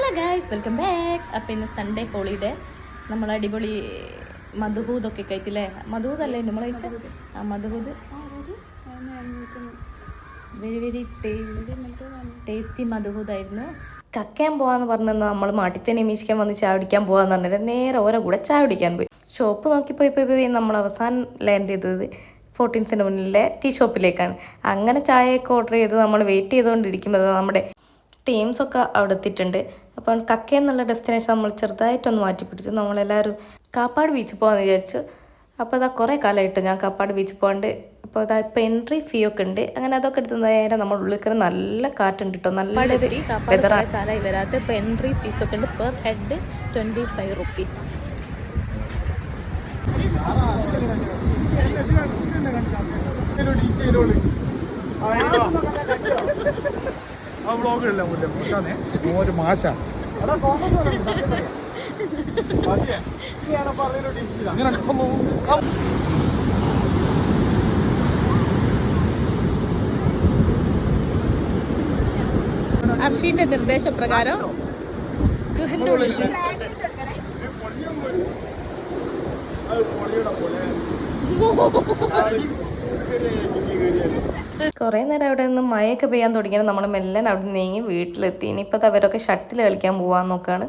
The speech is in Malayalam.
Hello guys, welcome back. അപ്പം ഇന്ന് സൺഡേ ഹോളിഡേ നമ്മൾ അടിപൊളി മധുഹൂദൊക്കെ കഴിച്ചില്ലേ? മധുഹൂദല്ലേ നമ്മൾ കഴിച്ചത്? ആ മധുഹൂദ് വെരി വെരി ടേസ്റ്റി മധുഹൂദായിരുന്നു. കക്കയാൻ പോവാന്ന് പറഞ്ഞാൽ നമ്മൾ മാട്ടിത്തെ നിമീഷിക്കാൻ വന്ന് ചായ കുടിക്കാൻ പോകാന്ന് പറഞ്ഞിട്ട് നേരെ ഓരോ കൂടെ ചായ കുടിക്കാൻ പോയി. ഷോപ്പ് നോക്കി പോയി നമ്മൾ അവസാനം ലാൻഡ് ചെയ്തത് 14 മുന്നിലെ ടീ ഷോപ്പിലേക്കാണ്. അങ്ങനെ ചായയൊക്കെ ഓർഡർ ചെയ്ത് നമ്മൾ വെയിറ്റ് ചെയ്തുകൊണ്ടിരിക്കുമ്പോൾ നമ്മുടെ ടീംസൊക്കെ അവിടെ എത്തിയിട്ടുണ്ട്. അപ്പം കക്ക എന്നുള്ള ഡെസ്റ്റിനേഷൻ നമ്മൾ ചെറുതായിട്ടൊന്ന് മാറ്റി പിടിച്ചു. നമ്മളെല്ലാവരും കാപ്പാട് ബീച്ചിൽ പോകാമെന്ന് വിചാരിച്ചു. അപ്പോൾ അതാ കുറേ കാലമായിട്ട് ഞാൻ കാപ്പാട് ബീച്ചിൽ പോകാണ്ട്. അപ്പോൾ അതാ ഇപ്പോൾ എൻട്രി ഫീ ഒക്കെ ഉണ്ട്. അങ്ങനെ അതൊക്കെ എടുത്ത് നേരെ നമ്മൾ ഉള്ളിൽ കയറി നല്ല കാറ്റുണ്ട് കേട്ടോ, നല്ല വെതറാണ്. കാലമായി വരാത്ത ഇപ്പോൾ എൻട്രി ഫീസ് ഒക്കെ ഉണ്ട്. Per head 25 rupees. ഒരു മാശ അർഷീന്റെ നിർദ്ദേശപ്രകാരം ഗുഹന്റെ ഉള്ളിൽ കുറേ നേരം അവിടെ നിന്ന് മഴയൊക്കെ പെയ്യാൻ തുടങ്ങിയാൽ നമ്മൾ മെല്ലെ അവിടെ നീങ്ങി വീട്ടിലെത്തി. ഇനിയിപ്പോൾ അവരൊക്കെ ഷട്ടിൽ കളിക്കാൻ പോകാൻ നോക്കുകയാണ്.